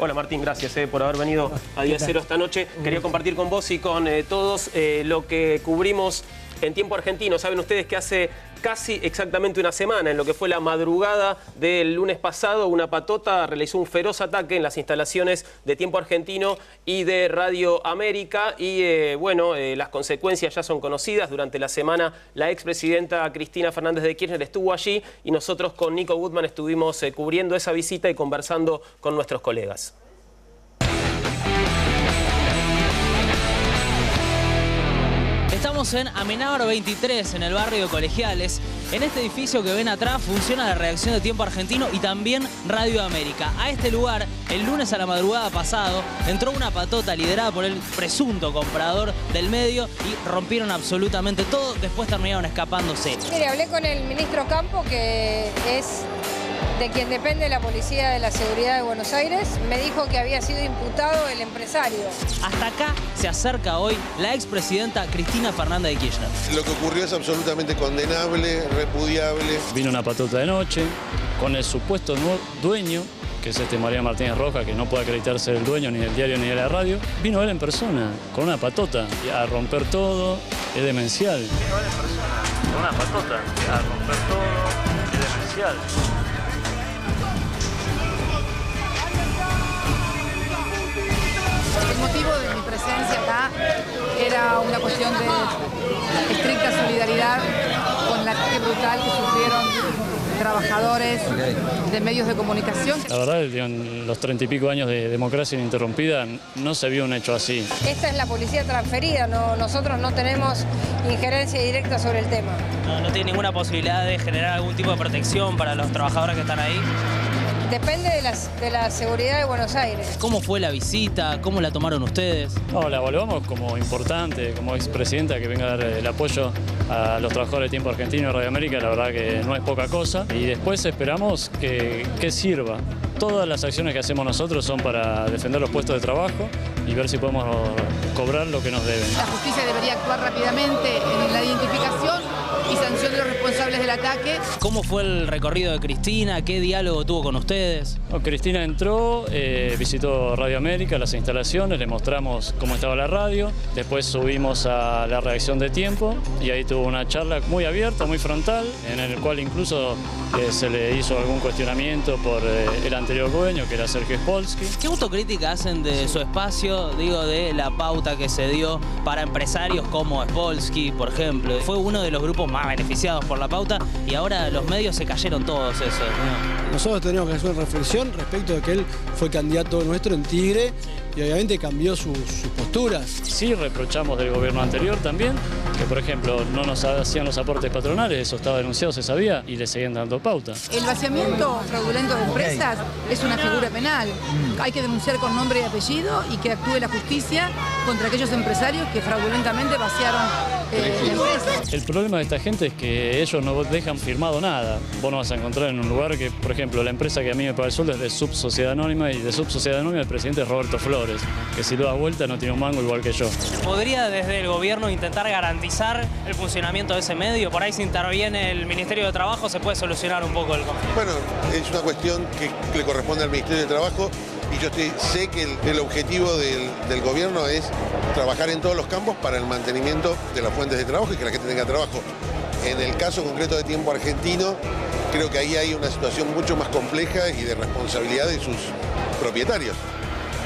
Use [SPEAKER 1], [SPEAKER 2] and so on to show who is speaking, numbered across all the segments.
[SPEAKER 1] Hola Martín, gracias por haber venido a Día Cero esta noche. Quería compartir con vos y con todos lo que cubrimos en tiempo argentino. Saben ustedes que hace casi exactamente una semana, en lo que fue la madrugada del lunes pasado, una patota realizó un feroz ataque en las instalaciones de Tiempo Argentino y de Radio América. Y bueno, las consecuencias ya son conocidas. Durante la semana la expresidenta Cristina Fernández de Kirchner estuvo allí y nosotros con Nico Goodman estuvimos cubriendo esa visita y conversando con nuestros colegas.
[SPEAKER 2] Estamos en Amenábar 23, en el barrio de Colegiales. En este edificio que ven atrás funciona la redacción de Tiempo Argentino y también Radio América. A este lugar, el lunes a la madrugada pasado, entró una patota liderada por el presunto comprador del medio y rompieron absolutamente todo. Después terminaron escapándose.
[SPEAKER 3] Mire, hablé con el ministro Campo, que es de quien depende la Policía de la Seguridad de Buenos Aires. Me dijo que había sido imputado el empresario.
[SPEAKER 2] Hasta acá se acerca hoy la expresidenta Cristina Fernández de Kirchner.
[SPEAKER 4] Lo que ocurrió es absolutamente condenable, repudiable.
[SPEAKER 5] Vino una patota de noche con el supuesto dueño, que es María Martínez Rojas, que no puede acreditarse el dueño ni del diario ni de la radio. Vino él en persona, con una patota, a romper todo. Es demencial. Vino él en persona, con una patota, a romper todo. Es demencial.
[SPEAKER 6] El motivo de mi presencia acá era una cuestión de estricta solidaridad con el ataque brutal que sufrieron trabajadores de medios de comunicación.
[SPEAKER 5] La verdad, en los 30 y pico años de democracia ininterrumpida no se vio un hecho así.
[SPEAKER 3] Esta es la policía transferida, nosotros no tenemos injerencia directa sobre el tema.
[SPEAKER 2] No tiene ninguna posibilidad de generar algún tipo de protección para los trabajadores que están ahí.
[SPEAKER 3] Depende de la seguridad de Buenos Aires.
[SPEAKER 2] ¿Cómo fue la visita? ¿Cómo la tomaron ustedes?
[SPEAKER 5] No, la evaluamos como importante, como expresidenta que venga a dar el apoyo a los trabajadores de Tiempo Argentino y Radio América, la verdad que no es poca cosa. Y después esperamos que sirva. Todas las acciones que hacemos nosotros son para defender los puestos de trabajo y ver si podemos cobrar lo que nos deben.
[SPEAKER 6] La justicia debería actuar rápidamente en la identificación y sanción de los responsables del ataque.
[SPEAKER 2] ¿Cómo fue el recorrido de Cristina? ¿Qué diálogo tuvo con ustedes?
[SPEAKER 5] Cristina entró, visitó Radio América, las instalaciones, le mostramos cómo estaba la radio, después subimos a la redacción de Tiempo y ahí tuvo una charla muy abierta, muy frontal, en el cual incluso se le hizo algún cuestionamiento por el anterior dueño, que era Sergio Spolsky.
[SPEAKER 2] ¿Qué autocrítica hacen de su espacio, digo, de la pauta que se dio para empresarios como Spolsky, por ejemplo? Fue uno de los grupos más beneficiados por la pauta y ahora los medios se cayeron todos esos, ¿no?
[SPEAKER 7] Nosotros tenemos que hacer una reflexión respecto de que él fue candidato nuestro en Tigre y obviamente cambió sus posturas.
[SPEAKER 5] Sí reprochamos del gobierno anterior también, que por ejemplo no nos hacían los aportes patronales, eso estaba denunciado, se sabía, y le seguían dando pauta.
[SPEAKER 6] El vaciamiento fraudulento de empresas es una figura penal. Hay que denunciar con nombre y apellido y que actúe la justicia contra aquellos empresarios que fraudulentamente vaciaron empresas.
[SPEAKER 5] El problema de esta gente es que ellos no dejan firmado nada. Vos no vas a encontrar en un lugar que, por ejemplo, la empresa que a mí me paga el sueldo es de Subsociedad Anónima, y de Subsociedad Anónima el presidente es Roberto Flores, que si lo da vuelta no tiene un mango igual que yo.
[SPEAKER 2] ¿Podría desde el gobierno intentar garantizar el funcionamiento de ese medio? Por ahí si interviene el Ministerio de Trabajo se puede solucionar un poco el conflicto.
[SPEAKER 4] Bueno, es una cuestión que le corresponde al Ministerio de Trabajo y yo sé que el objetivo del gobierno es trabajar en todos los campos para el mantenimiento de las fuentes de trabajo y que la gente tenga trabajo. En el caso concreto de Tiempo Argentino, creo que ahí hay una situación mucho más compleja y de responsabilidad de sus propietarios.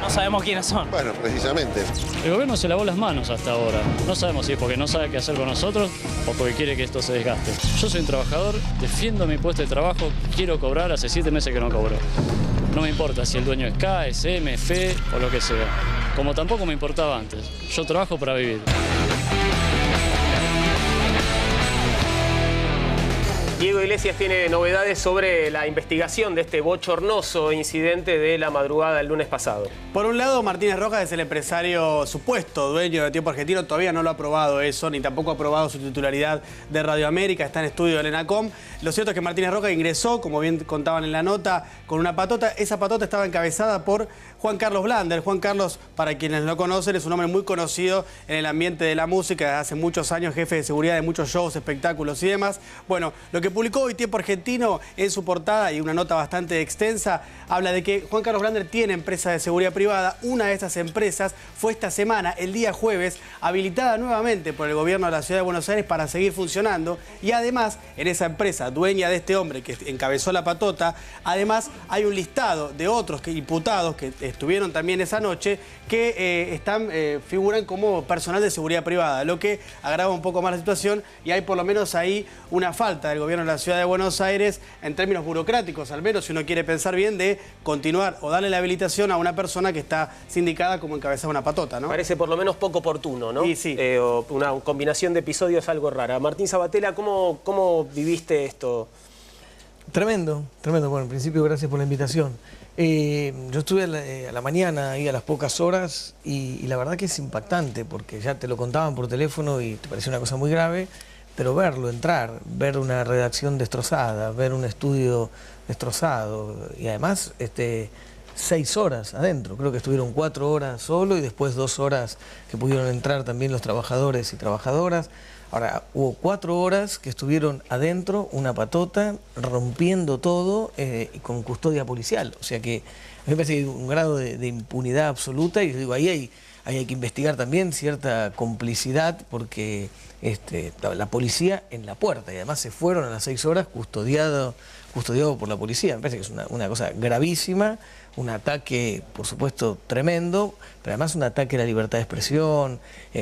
[SPEAKER 2] No sabemos quiénes son.
[SPEAKER 4] Bueno, precisamente.
[SPEAKER 5] El gobierno se lavó las manos hasta ahora. No sabemos si es porque no sabe qué hacer con nosotros o porque quiere que esto se desgaste. Yo soy un trabajador, defiendo mi puesto de trabajo, quiero cobrar, hace 7 meses que no cobro. No me importa si el dueño es K, es M, F o lo que sea. Como tampoco me importaba antes. Yo trabajo para vivir.
[SPEAKER 1] Diego Iglesias tiene novedades sobre la investigación de este bochornoso incidente de la madrugada del lunes pasado.
[SPEAKER 8] Por un lado, Martínez Rojas es el empresario supuesto dueño de Tiempo Argentino. Todavía no lo ha aprobado eso, ni tampoco ha aprobado su titularidad de Radio América. Está en estudio del ENACOM. Lo cierto es que Martínez Rojas ingresó, como bien contaban en la nota, con una patota. Esa patota estaba encabezada por Juan Carlos Blander. Juan Carlos, para quienes lo conocen, es un hombre muy conocido en el ambiente de la música, desde hace muchos años jefe de seguridad de muchos shows, espectáculos y demás. Bueno, lo que publicó hoy Tiempo Argentino en su portada y una nota bastante extensa, habla de que Juan Carlos Blander tiene empresa de seguridad privada. Una de estas empresas fue esta semana, el día jueves, habilitada nuevamente por el gobierno de la Ciudad de Buenos Aires para seguir funcionando. Y además, en esa empresa, dueña de este hombre que encabezó la patota, además hay un listado de otros imputados que estuvieron también esa noche que figuran como personal de seguridad privada, lo que agrava un poco más la situación, y hay por lo menos ahí una falta del gobierno de la Ciudad de Buenos Aires en términos burocráticos, al menos si uno quiere pensar bien, de continuar o darle la habilitación a una persona que está sindicada como encabezada una patota, ¿no?
[SPEAKER 1] Parece por lo menos poco oportuno, ¿no?
[SPEAKER 8] Y sí.
[SPEAKER 1] Una combinación de episodios algo rara. Martín Sabatella, ¿cómo viviste esto?
[SPEAKER 9] Tremendo, tremendo. Bueno, en principio, gracias por la invitación. Yo estuve a la mañana, ahí a las pocas horas, y la verdad que es impactante, porque ya te lo contaban por teléfono y te parecía una cosa muy grave, pero verlo entrar, ver una redacción destrozada, ver un estudio destrozado, y además 6 horas adentro, creo que estuvieron 4 horas solo y después 2 horas que pudieron entrar también los trabajadores y trabajadoras. Ahora, hubo 4 horas que estuvieron adentro, una patota, rompiendo todo y con custodia policial. O sea que me parece que hay un grado de impunidad absoluta, y digo, ahí hay que investigar también cierta complicidad, porque la policía en la puerta, y además se fueron a las 6 horas custodiado por la policía. Me parece que es una cosa gravísima, un ataque, por supuesto, tremendo, pero además un ataque a la libertad de expresión.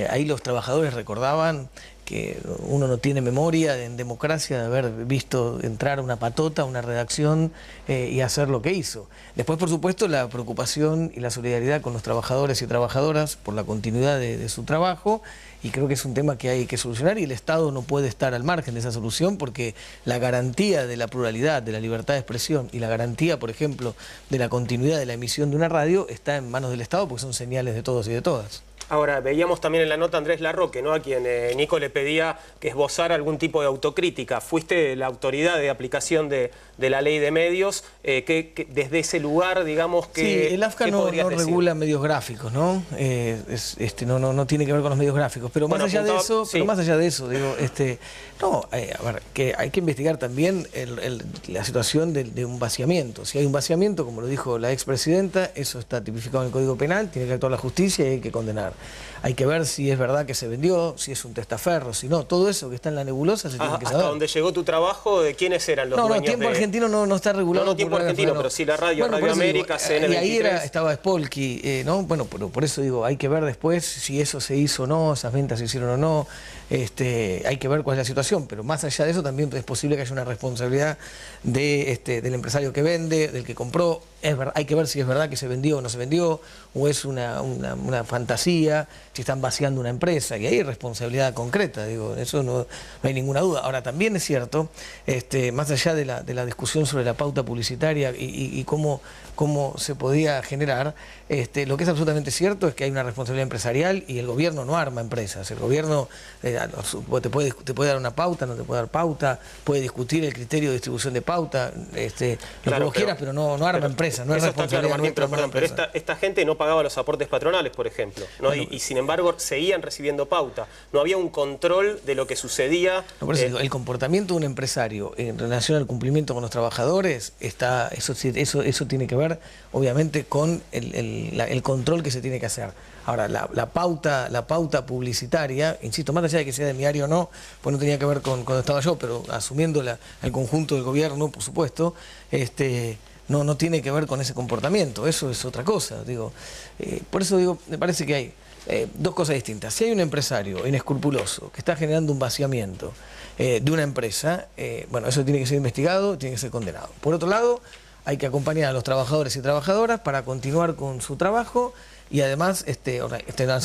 [SPEAKER 9] Ahí los trabajadores recordaban que uno no tiene memoria en democracia de haber visto entrar una patota, una redacción y hacer lo que hizo. Después, por supuesto, la preocupación y la solidaridad con los trabajadores y trabajadoras por la continuidad de su trabajo, y creo que es un tema que hay que solucionar, y el Estado no puede estar al margen de esa solución, porque la garantía de la pluralidad, de la libertad de expresión, y la garantía, por ejemplo, de la continuidad de la emisión de una radio está en manos del Estado, porque son señales de todos y de todas.
[SPEAKER 1] Ahora, veíamos también en la nota a Andrés Larroque, ¿no?, a quien Nico le pedía que esbozara algún tipo de autocrítica. Fuiste la autoridad de aplicación de la ley de medios, que desde ese lugar, digamos, que...
[SPEAKER 9] Sí, el AFCA no regula medios gráficos, ¿no? No tiene que ver con los medios gráficos, pero más allá de eso, digo, a ver, que hay que investigar también la situación de un vaciamiento. Si hay un vaciamiento, como lo dijo la expresidenta, eso está tipificado en el Código Penal, tiene que actuar la justicia y hay que condenar. Hay que ver si es verdad que se vendió, si es un testaferro, si no, todo eso que está en la nebulosa se tiene que saber.
[SPEAKER 1] ¿Hasta dónde llegó tu trabajo? ¿De quiénes eran los dueños?
[SPEAKER 9] Tiempo Argentino no está regulado.
[SPEAKER 1] No Tiempo Argentino, pero sí la radio, Radio América, CNN23.
[SPEAKER 9] Y ahí estaba Spolky, ¿no? Bueno, pero por eso digo, hay que ver después si eso se hizo o no, esas ventas se hicieron o no. Hay que ver cuál es la situación, pero más allá de eso también es posible que haya una responsabilidad del empresario que vende, del que compró. Hay que ver si es verdad que se vendió o no se vendió, o es una fantasía, si están vaciando una empresa, y hay responsabilidad concreta, digo, eso no hay ninguna duda. Ahora, también es cierto, más allá de la discusión sobre la pauta publicitaria y cómo se podía generar, lo que es absolutamente cierto es que hay una responsabilidad empresarial, y el gobierno no arma empresas. El gobierno te puede dar una pauta, no te puede dar pauta, puede discutir el criterio de distribución de pauta, lo que vos quieras, pero no arma empresas. No es responsabilidad nuestra,
[SPEAKER 1] pero esta gente no pagaba los aportes patronales, por ejemplo, ¿no?
[SPEAKER 9] Bueno,
[SPEAKER 1] y sin embargo seguían recibiendo pauta. No había un control de lo que sucedía.
[SPEAKER 9] No, por eso digo, el comportamiento de un empresario en relación al cumplimiento con los trabajadores, eso tiene que ver, obviamente, con el control que se tiene que hacer. Ahora, la pauta publicitaria, insisto, más allá de que sea de mi área o no, pues no tenía que ver con cuando estaba yo, pero asumiendo el conjunto del gobierno, por supuesto, no tiene que ver con ese comportamiento, eso es otra cosa. Por eso digo, me parece que hay dos cosas distintas. Si hay un empresario inescrupuloso que está generando un vaciamiento de una empresa, bueno, eso tiene que ser investigado, tiene que ser condenado. Por otro lado, hay que acompañar a los trabajadores y trabajadoras para continuar con su trabajo, y además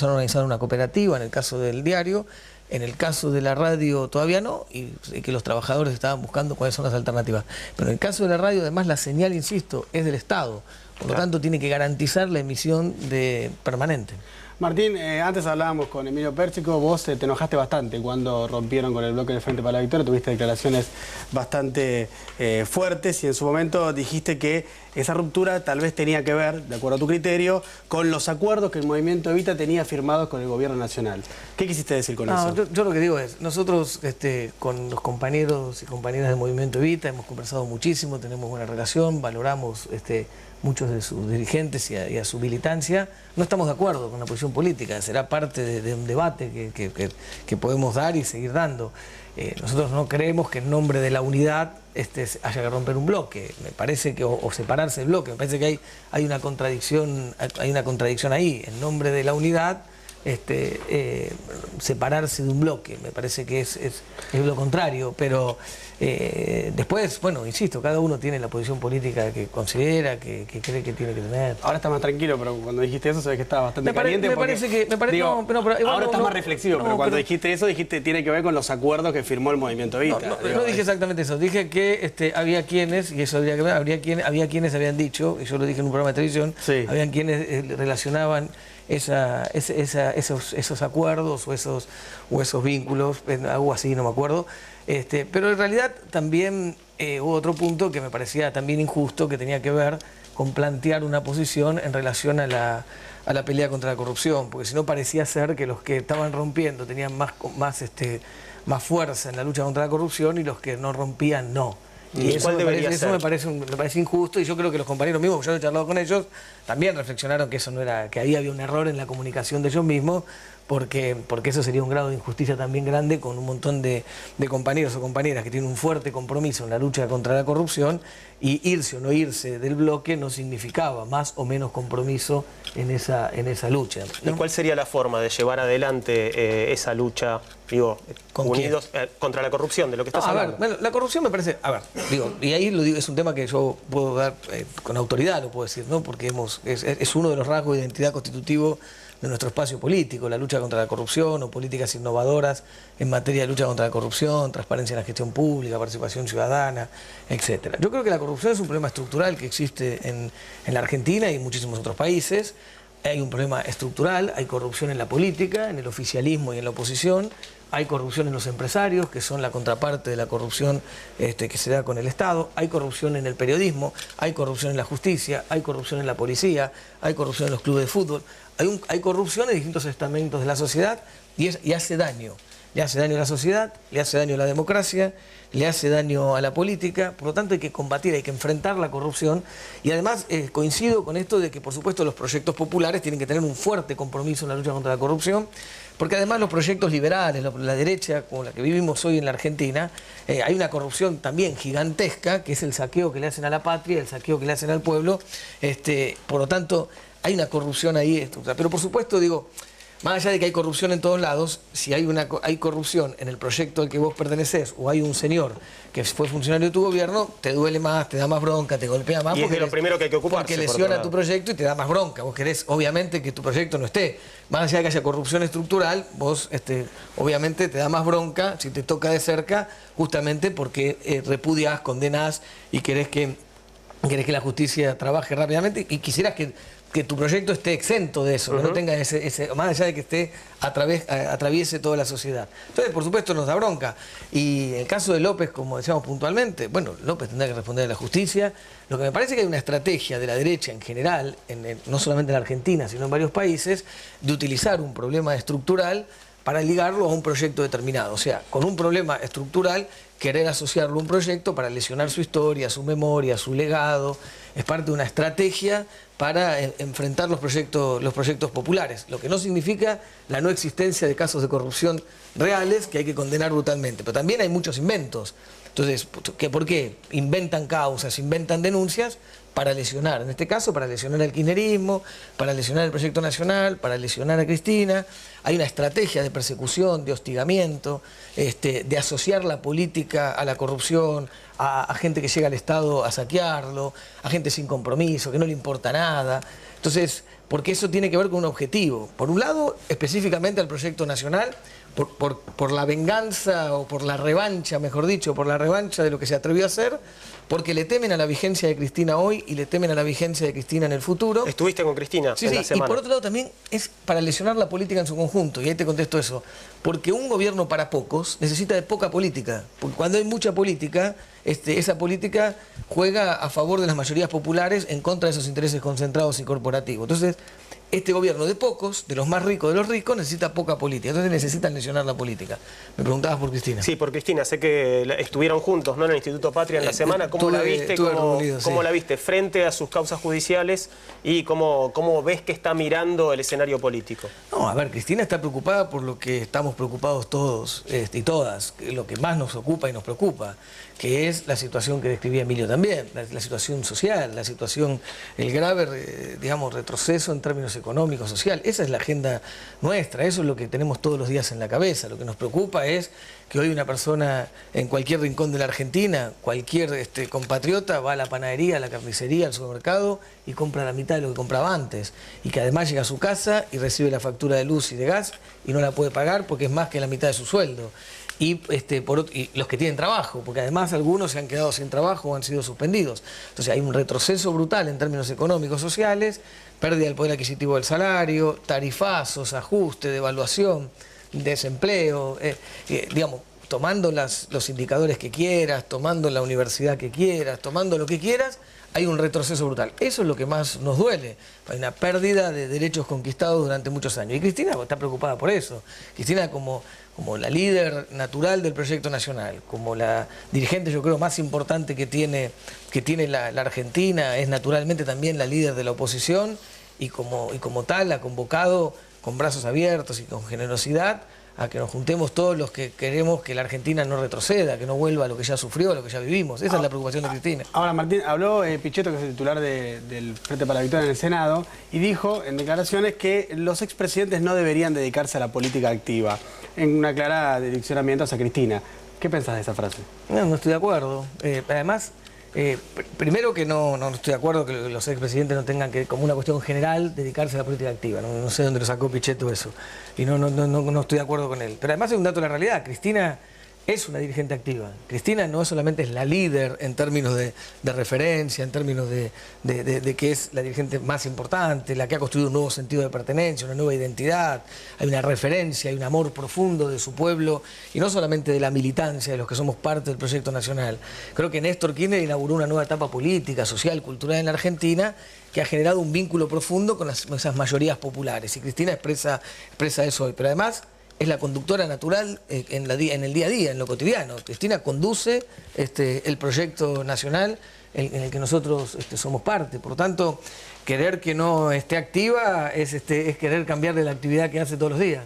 [SPEAKER 9] organizar una cooperativa en el caso del diario. En el caso de la radio todavía no, y que los trabajadores estaban buscando cuáles son las alternativas. Pero en el caso de la radio, además, la señal, insisto, es del Estado. Por lo tanto, tiene que garantizar la emisión permanente.
[SPEAKER 8] Martín, antes hablábamos con Emilio Pérsico, vos te enojaste bastante cuando rompieron con el bloque del Frente para la Victoria, tuviste declaraciones bastante fuertes y en su momento dijiste que esa ruptura tal vez tenía que ver, de acuerdo a tu criterio, con los acuerdos que el Movimiento Evita tenía firmados con el Gobierno Nacional. ¿Qué quisiste decir con eso?
[SPEAKER 9] Yo lo que digo es, nosotros con los compañeros y compañeras del Movimiento Evita hemos conversado muchísimo, tenemos buena relación, valoramos muchos de sus dirigentes y a su militancia. No estamos de acuerdo con la posición política, será parte de un debate que podemos dar y seguir dando. Nosotros no creemos que en nombre de la unidad haya que romper un bloque, me parece que, o separarse del bloque, me parece que hay una contradicción ahí, en nombre de la unidad. Separarse de un bloque, me parece que es lo contrario, pero después, bueno, insisto, cada uno tiene la posición política que considera, que cree que tiene que tener.
[SPEAKER 8] Ahora está más tranquilo, pero cuando dijiste eso, sabes que estaba bastante caliente.
[SPEAKER 9] Ahora
[SPEAKER 8] está más reflexivo, pero cuando dijiste eso, dijiste tiene que ver con los acuerdos que firmó el Movimiento Evita.
[SPEAKER 9] No dije exactamente eso, dije que había quienes, y eso habría que ver, había quienes habían dicho, y yo lo dije en un programa de televisión, sí, habían quienes relacionaban esos acuerdos o esos vínculos, algo así, no me acuerdo. Pero en realidad también hubo otro punto que me parecía también injusto, que tenía que ver con plantear una posición en relación a la pelea contra la corrupción, porque si no parecía ser que los que estaban rompiendo tenían más fuerza en la lucha contra la corrupción y los que no rompían no. Y eso me parece injusto, y yo creo que los compañeros mismos, yo he charlado con ellos, también reflexionaron que eso no era, que ahí había un error en la comunicación de ellos mismos, porque eso sería un grado de injusticia también grande con un montón de compañeros o compañeras que tienen un fuerte compromiso en la lucha contra la corrupción, y irse o no irse del bloque no significaba más o menos compromiso en esa lucha, ¿no?
[SPEAKER 1] ¿Y cuál sería la forma de llevar adelante esa lucha, digo, unidos contra la corrupción, de lo que estás hablando?
[SPEAKER 9] Bueno, la corrupción me parece, y ahí lo digo, es un tema que yo puedo dar con autoridad, lo puedo decir, ¿no? Porque es uno de los rasgos de identidad constitutivo de nuestro espacio político, la lucha contra la corrupción o políticas innovadoras en materia de lucha contra la corrupción, transparencia en la gestión pública, participación ciudadana, etc. Yo creo que la corrupción es un problema estructural que existe en la Argentina y en muchísimos otros países. Hay un problema estructural, hay corrupción en la política, en el oficialismo y en la oposición, hay corrupción en los empresarios, que son la contraparte de la corrupción que se da con el Estado, hay corrupción en el periodismo, hay corrupción en la justicia, hay corrupción en la policía, hay corrupción en los clubes de fútbol, hay corrupción en distintos estamentos de la sociedad y hace daño. Le hace daño a la sociedad, le hace daño a la democracia, le hace daño a la política, por lo tanto hay que combatir, hay que enfrentar la corrupción, y además coincido con esto de que por supuesto los proyectos populares tienen que tener un fuerte compromiso en la lucha contra la corrupción, porque además los proyectos liberales, la derecha como la que vivimos hoy en la Argentina, hay una corrupción también gigantesca, que es el saqueo que le hacen a la patria, el saqueo que le hacen al pueblo, por lo tanto hay una corrupción ahí, pero por supuesto digo, más allá de que hay corrupción en todos lados, si hay corrupción en el proyecto al que vos pertenecés, o hay un señor que fue funcionario de tu gobierno, te duele más, te da más bronca, te golpea más.
[SPEAKER 1] Y es de lo primero que hay que ocuparse.
[SPEAKER 9] Porque lesiona tu proyecto y te da más bronca. Vos querés, obviamente, que tu proyecto no esté. Más allá de que haya corrupción estructural, vos, obviamente, te da más bronca si te toca de cerca, justamente porque repudiás, condenás y querés que la justicia trabaje rápidamente y quisieras que tu proyecto esté exento de eso, que no tenga ese más allá de que atraviese toda la sociedad. Entonces, por supuesto, nos da bronca. Y en el caso de López, como decíamos puntualmente, bueno, López tendrá que responder a la justicia. Lo que me parece que hay una estrategia de la derecha en general, no solamente en la Argentina, sino en varios países, de utilizar un problema estructural para ligarlo a un proyecto determinado. O sea, con un problema estructural, querer asociarlo a un proyecto para lesionar su historia, su memoria, su legado. Es parte de una estrategia para enfrentar los proyectos populares, lo que no significa la no existencia de casos de corrupción reales que hay que condenar brutalmente. Pero también hay muchos inventos. Entonces, ¿por qué? Inventan causas, inventan denuncias para lesionar. En este caso, para lesionar al kirchnerismo, para lesionar el proyecto nacional, para lesionar a Cristina. Hay una estrategia de persecución, de hostigamiento, de asociar la política a la corrupción, a gente que llega al Estado a saquearlo, a gente sin compromiso, que no le importa nada. Entonces, porque eso tiene que ver con un objetivo. Por un lado, específicamente al proyecto nacional, por la venganza o por la revancha, mejor dicho, por la revancha de lo que se atrevió a hacer. porque le temen a la vigencia de Cristina hoy y le temen a la vigencia de Cristina en el futuro.
[SPEAKER 1] Estuviste con Cristina en la semana.
[SPEAKER 9] Y por otro lado también es para lesionar la política en su conjunto, y ahí te contesto eso, porque un gobierno para pocos necesita de poca política, porque cuando hay mucha política, esa política juega a favor de las mayorías populares en contra de esos intereses concentrados y corporativos. Entonces, este gobierno de pocos, de los más ricos de los ricos, necesita poca política. Entonces necesitan lesionar la política. Me preguntabas por Cristina.
[SPEAKER 1] Sí, por Cristina. Sé que estuvieron juntos, ¿no?, en el Instituto Patria en la semana. ¿Cómo la viste? ¿Cómo la viste frente a sus causas judiciales? ¿Y cómo ves que está mirando el escenario político?
[SPEAKER 9] No, a ver, Cristina está preocupada por lo que estamos preocupados todos y todas, lo que más nos ocupa y nos preocupa, que es la situación que describía Emilio también, la situación social, la situación, el grave, digamos, retroceso en términos económicos, social. Esa es la agenda nuestra, eso es lo que tenemos todos los días en la cabeza. Lo que nos preocupa es que hoy una persona en cualquier rincón de la Argentina, cualquier compatriota, va a la panadería, a la carnicería, al supermercado y compra la mitad de lo que compraba antes. Y que además llega a su casa y recibe la factura de luz y de gas y no la puede pagar porque es más que la mitad de su sueldo. Y los que tienen trabajo, porque además algunos se han quedado sin trabajo o han sido suspendidos. Entonces hay un retroceso brutal en términos económicos, sociales, pérdida del poder adquisitivo del salario, tarifazos, ajuste, devaluación, desempleo, digamos, tomando los indicadores que quieras, tomando la universidad que quieras, tomando lo que quieras, hay un retroceso brutal. Eso es lo que más nos duele. Hay una pérdida de derechos conquistados durante muchos años. Y Cristina está preocupada por eso. Cristina como la líder natural del proyecto nacional, como la dirigente, yo creo, más importante que tiene la Argentina, es naturalmente también la líder de la oposición y como tal ha convocado con brazos abiertos y con generosidad a que nos juntemos todos los que queremos que la Argentina no retroceda, que no vuelva a lo que ya sufrió, a lo que ya vivimos. Esa es la preocupación de Cristina.
[SPEAKER 8] Ahora, Martín, habló Pichetto, que es el titular del Frente para la Victoria en el Senado, y dijo en declaraciones que los expresidentes no deberían dedicarse a la política activa, en una clara direccionamiento hacia Cristina. ¿Qué pensás de esa frase?
[SPEAKER 9] No estoy de acuerdo. Además, primero que no estoy de acuerdo que los expresidentes no tengan que, como una cuestión general, dedicarse a la política activa. No sé dónde lo sacó Pichetto eso. Y no estoy de acuerdo con él. Pero además hay un dato de la realidad. Cristina es una dirigente activa. Cristina no solamente es la líder en términos de referencia, en términos de que es la dirigente más importante, la que ha construido un nuevo sentido de pertenencia, una nueva identidad, hay una referencia, hay un amor profundo de su pueblo, y no solamente de la militancia, de los que somos parte del proyecto nacional. Creo que Néstor Kirchner inauguró una nueva etapa política, social, cultural en la Argentina, que ha generado un vínculo profundo con esas mayorías populares, y Cristina expresa eso hoy. Pero además es la conductora natural en el día a día, en lo cotidiano. Cristina conduce el proyecto nacional en el que nosotros somos parte. Por lo tanto, querer que no esté activa es querer cambiarle la actividad que hace todos los días.